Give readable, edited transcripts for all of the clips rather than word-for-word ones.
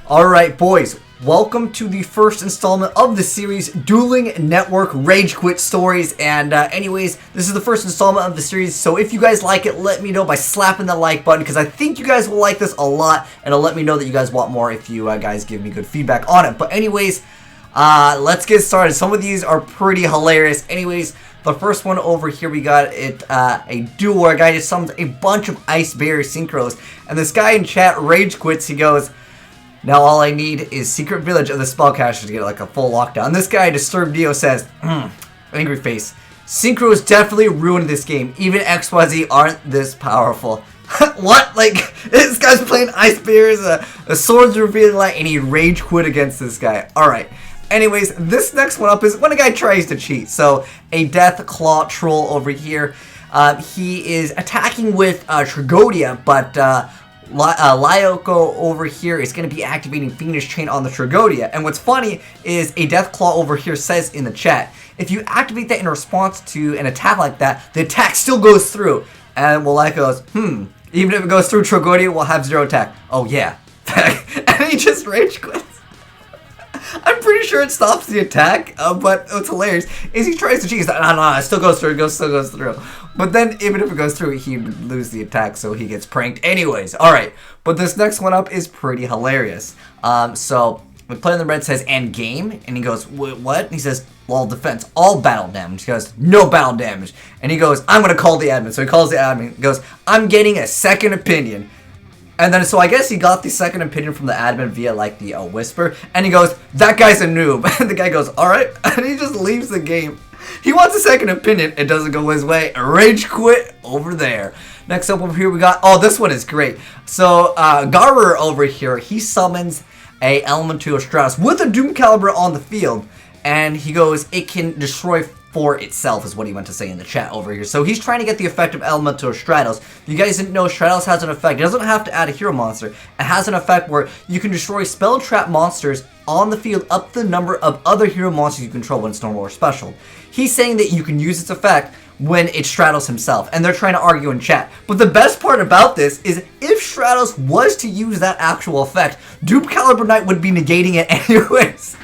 Alright boys, welcome to the first installment of the series Dueling Network Rage Quit Stories. And anyways, this is the first installment of the series, so if you guys like it, let me know by slapping the like button, because I think you guys will like this a lot, and it'll let me know that you guys want more if you guys give me good feedback on it. But anyways, let's get started. Some of these are pretty hilarious. Anyways, the first one over here, we got a duel where a guy just summons a bunch of ice barrier synchros, and this guy in chat rage quits. He goes, "Now all I need is secret village of the spellcaster to get like a full lockdown." This guy, Disturbed Dio, says, angry face, "Synchros definitely ruined this game. Even XYZ aren't this powerful." What? Like, this guy's playing ice barriers, a sword's revealing light, and he rage quit against this guy. Alright. Anyways, this next one up is when a guy tries to cheat. So, a Death Claw troll over here. He is attacking with Tragodia, but Lyoko over here is going to be activating Fiendish Chain on the Tragodia. And what's funny is a Death Claw over here says in the chat, if you activate that in response to an attack like that, the attack still goes through. And Lyoko goes, even if it goes through Tragodia, we'll have 0 attack. Oh yeah. And he just rage quits. I'm pretty sure it stops the attack, but what's hilarious is he tries to cheat. He's like, no, it still goes through, still goes through. But then, even if it goes through, he'd lose the attack, so he gets pranked anyways. Alright, but this next one up is pretty hilarious. So, the player in the red says, "End game," and he goes, "What?" And he says, "All defense, all battle damage." He goes, "No battle damage." And he goes, "I'm gonna call the admin." So he calls the admin, he goes, "I'm getting a second opinion." And then, so I guess he got the second opinion from the admin via, like, the whisper. And he goes, "That guy's a noob." And the guy goes, "Alright." And he just leaves the game. He wants a second opinion. It doesn't go his way. Rage quit over there. Next up over here, we got, oh, this one is great. So, Garer over here, he summons a Elemental Stratus with a Doom Caliber on the field. And he goes, it can destroy for itself, is what he meant to say in the chat over here. So he's trying to get the effect of Elemental Stratos. You guys didn't know Stratos has an effect. It doesn't have to add a hero monster. It has an effect where you can destroy spell trap monsters on the field up to the number of other hero monsters you control when it's normal or special. He's saying that you can use its effect when it's Stratos himself, and they're trying to argue in chat. But the best part about this is if Stratos was to use that actual effect, Doom Caliber Knight would be negating it anyways.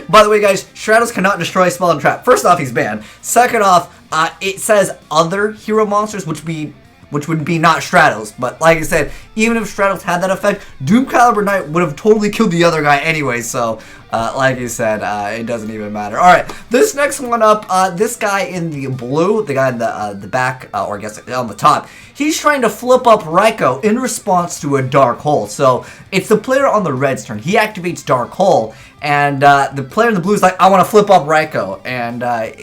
By the way, guys, Stratos cannot destroy spell and trap. First off, he's banned. Second off, it says other hero monsters, which would be not Stratos. But like I said, even if Stratos had that effect, Doom Caliber Knight would have totally killed the other guy anyway. So, like I said, it doesn't even matter. All right, this next one up, this guy in the blue, the guy in the back, or I guess on the top, he's trying to flip up Raiko in response to a Dark Hole. So it's the player on the red's turn. He activates Dark Hole. And the player in the blue is like, "I want to flip up Raiko." And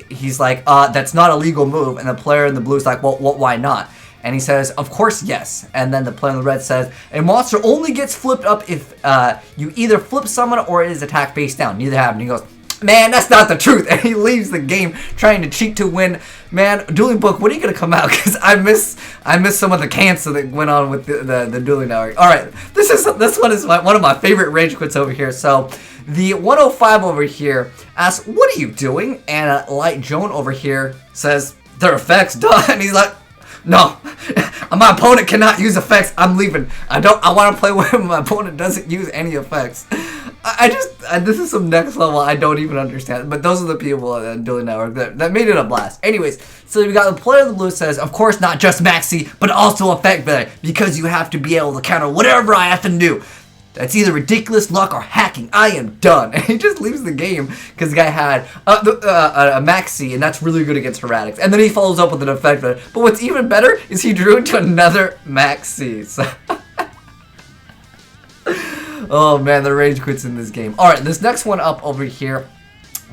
he's like, "That's not a legal move." And the player in the blue is like, "Well, why not?" And he says, "Of course, yes." And then the player in the red says, "A monster only gets flipped up if you either flip someone or it is attacked face down. Neither happen." He goes, "Man, that's not the truth." And he leaves the game trying to cheat to win. Man, Dueling Book, when are you going to come out? Because I miss some of the cancer that went on with the Dueling Network. Alright, this one is one of my favorite rage quits over here. So, the 105 over here asks, "What are you doing?" And Light Joan over here says, "Their effects, duh." And he's like, "No, my opponent cannot use effects. I'm leaving. I want to play when my opponent doesn't use any effects." This is some next level I don't even understand. But those are the people at Dueling Network that made it a blast. Anyways, so we got the player in the blue says, "Of course not just Maxi, but also effect better, because you have to be able to counter whatever I have to do. That's either ridiculous luck or hacking. I am done." And he just leaves the game because the guy had a Maxi, and that's really good against Heretics. And then he follows up with an effect. But what's even better is he drew into another Maxi. So oh man, the rage quits in this game. Alright, this next one up over here.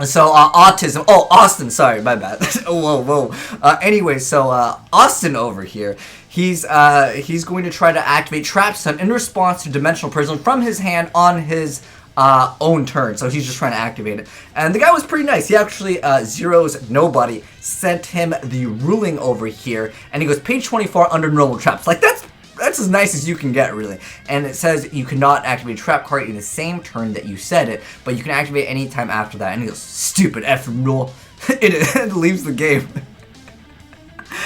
So, Autism. Oh, Austin, sorry, my bad. Whoa. Anyway, so, Austin over here, he's going to try to activate Trap Stun in response to Dimensional Prison from his hand on his own turn. So he's just trying to activate it. And the guy was pretty nice. He actually zeros nobody, sent him the ruling over here, and he goes page 24 under normal traps. Like, that's as nice as you can get, really. And it says you cannot activate a trap card in the same turn that you set it, but you can activate any time after that. And he goes, "Stupid F rule." It leaves the game.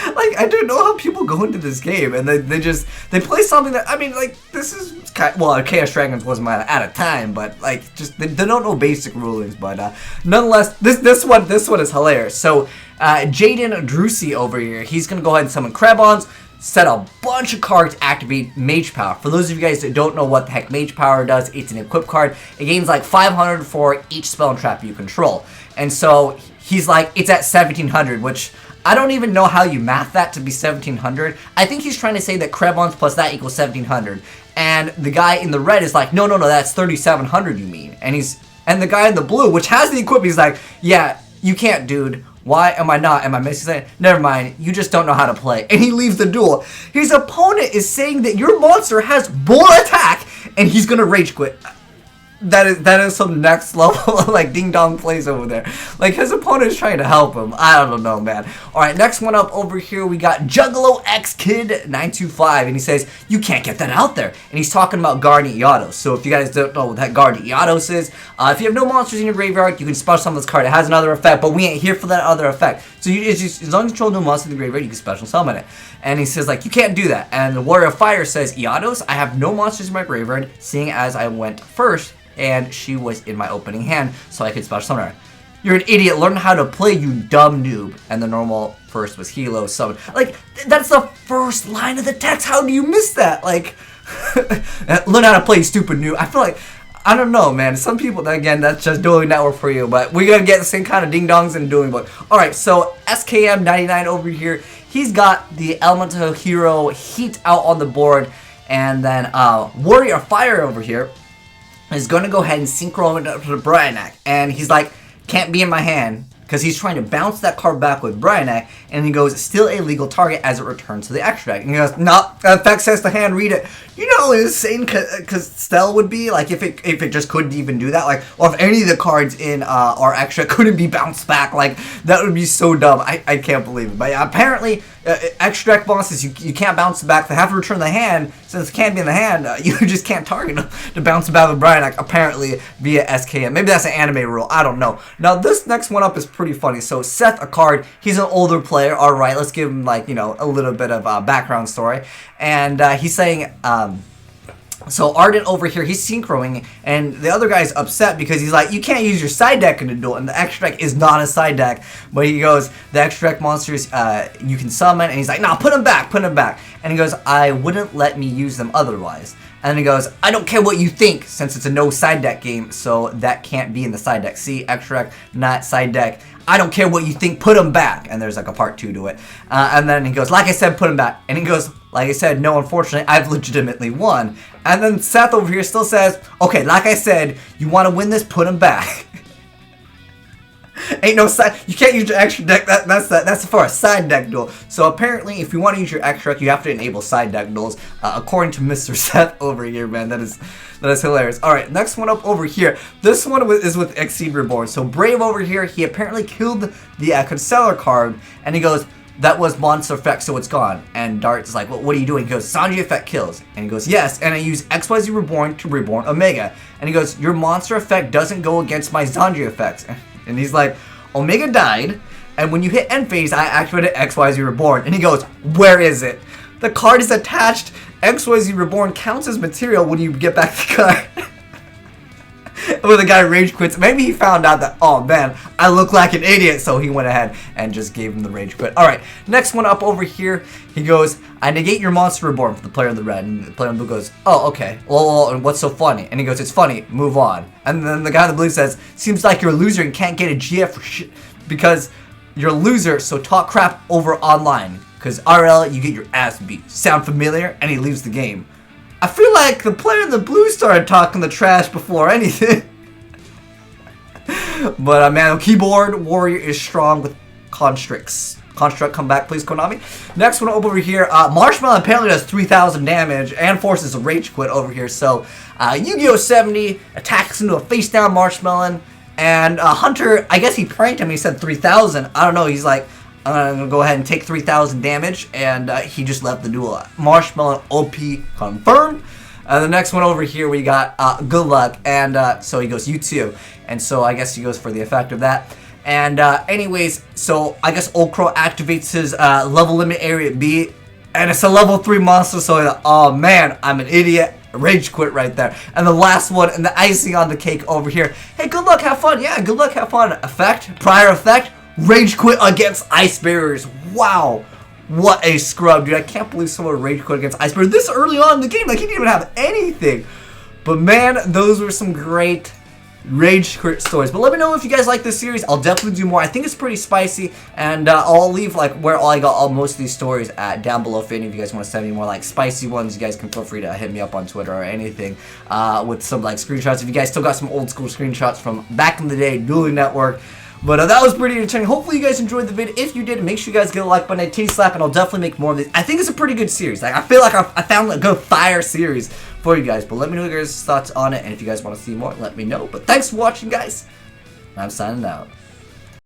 Like, I don't know how people go into this game and they play something that, I mean, like, this is kind of, well, Chaos Dragons wasn't at a time, but like, just they don't know basic rulings. But nonetheless, this one is hilarious. So Jaden Drusi over here, he's gonna go ahead and summon Krebons, set a bunch of cards, activate Mage Power. For those of you guys that don't know what the heck Mage Power does, it's an equip card. It gains like 500 for each spell and trap you control. And so he's like, it's at 1700, which I don't even know how you math that to be 1700. I think he's trying to say that Krebons plus that equals 1700. And the guy in the red is like, no, that's 3700 you mean. And the guy in the blue, which has the equip, he's like, yeah, you can't, dude. Why am I not? Am I missing something? Never mind. You just don't know how to play. And he leaves the duel. His opponent is saying that your monster has more attack, and he's gonna rage quit. That is some next level like ding dong plays over there. Like, his opponent is trying to help him. I don't know, man. All right, next one up over here, we got Juggalo X Kid 925, and he says you can't get that out there. And he's talking about Guardian Iados. So if you guys don't know what that Guardian Iados is, if you have no monsters in your graveyard, you can special summon this card. It has another effect, but we ain't here for that other effect. So it's just, as long as you control no monster in the graveyard, you can special summon it. And he says, like, you can't do that. And the Warrior of Fire says, Iados, I have no monsters in my graveyard, seeing as I went first, and she was in my opening hand, so I could special summon her. You're an idiot. Learn how to play, you dumb noob. And the normal first was Hilo summon. Like, that's the first line of the text. How do you miss that? Like, learn how to play, you stupid noob. I feel like, I don't know, man. Some people, again, that's just Dueling Network for you, but we're gonna get the same kind of ding-dongs in Dueling Book. Alright, so SKM99 over here, he's got the Elemental Hero Heat out on the board, and then Warrior of Fire over here is going to go ahead and synchro it up to the Bryanak. And he's like, can't be in my hand, because he's trying to bounce that card back with Bryanak, and he goes, still a legal target as it returns to the extract. And he goes, no, effect says the hand, read it. You know how insane Castell would be? Like, if it just couldn't even do that? Like, or if any of the cards in our extract couldn't be bounced back, like, that would be so dumb. I can't believe it. But yeah, apparently, extract bosses, you can't bounce it back. They have to return the hand. Since it can't be in the hand, you just can't target them to bounce it back with Bryanak, apparently, via SKM. Maybe that's an anime rule. I don't know. Now, this next one up is pretty funny. So, Seth, a card, he's an older player. All right, let's give him, like, you know, a little bit of background story. And he's saying, so Ardent over here, he's synchroing, and the other guy's upset because he's like, you can't use your side deck in a duel, and the extra deck is not a side deck. But he goes, the extra deck monsters you can summon, and he's like, no, put them back. And he goes, I wouldn't let me use them otherwise. And then he goes, I don't care what you think, since it's a no side deck game, so that can't be in the side deck. See, extra deck, not side deck. I don't care what you think, put them back. And there's like a part 2 to it. And then he goes, like I said, put them back. And he goes, like I said, no, unfortunately, I've legitimately won. And then Seth over here still says, okay, like I said, you want to win this, put them back. Ain't no side, you can't use your extra deck, that's for a side deck duel. So apparently, if you want to use your extra deck, you have to enable side deck duels, according to Mr. Seth over here, man. That is hilarious. Alright, next one up over here. This one is with Exceed Reborn. So Brave over here, he apparently killed the Concealer card, and he goes, that was monster effect, so it's gone. And Dart is like, well, what are you doing? He goes, Sanji effect kills. And he goes, yes, and I use XYZ Reborn to reborn Omega. And he goes, your monster effect doesn't go against my Sanji effects. And he's like, Omega died, and when you hit end phase, I activated XYZ Reborn. And he goes, where is it? The card is attached. XYZ Reborn counts as material when you get back the card. When the guy rage quits, maybe he found out that, oh man, I look like an idiot, so he went ahead and just gave him the rage quit. Alright, next one up over here, he goes, I negate your monster reborn for the player in the red, and the player in the blue goes, oh, okay, well, and what's so funny? And he goes, it's funny, move on. And then the guy in the blue says, seems like you're a loser and can't get a GF for shit, because you're a loser, so talk crap over online, because RL, you get your ass beat. Sound familiar? And he leaves the game. I feel like the player in the blue started talking the trash before anything. But man, keyboard warrior is strong with Constricts. Construct, come back, please, Konami. Next one over here, Marshmallow apparently does 3,000 damage and forces a rage quit over here. So, Yu-Gi-Oh! 70 attacks into a face-down Marshmallow, and Hunter, I guess he pranked him. He said 3,000. I don't know. He's like, I'm gonna go ahead and take 3,000 damage, and he just left the duel. Marshmallow OP confirmed. The next one over here, we got Good Luck, and so he goes, you too. And so I guess he goes for the effect of that. And anyways, so I guess Old Crow activates his level limit area B, and it's a level 3 monster, so oh man, I'm an idiot. Rage quit right there. And the last one, and the icing on the cake over here. Hey, good luck, have fun. Yeah, good luck, have fun. Effect, prior effect, rage quit against ice barriers. Wow. What a scrub, dude. I can't believe someone rage quit against ice barriers this early on in the game. Like, he didn't even have anything. But man, those were some great rage quit stories. But let me know if you guys like this series. I'll definitely do more. I think it's pretty spicy, and I'll leave like where I got most of these stories at down below. If any of you guys want to send me more like spicy ones, you guys can feel free to hit me up on Twitter or anything with some like screenshots. If you guys still got some old school screenshots from back in the day, Dueling Network. But that was pretty entertaining. Hopefully you guys enjoyed the video. If you did, make sure you guys get a like button, a titty slap, and I'll definitely make more of these. I think it's a pretty good series. Like, I feel like I found a good fire series for you guys. But let me know your guys' thoughts on it, and if you guys want to see more, let me know. But thanks for watching, guys. I'm signing out.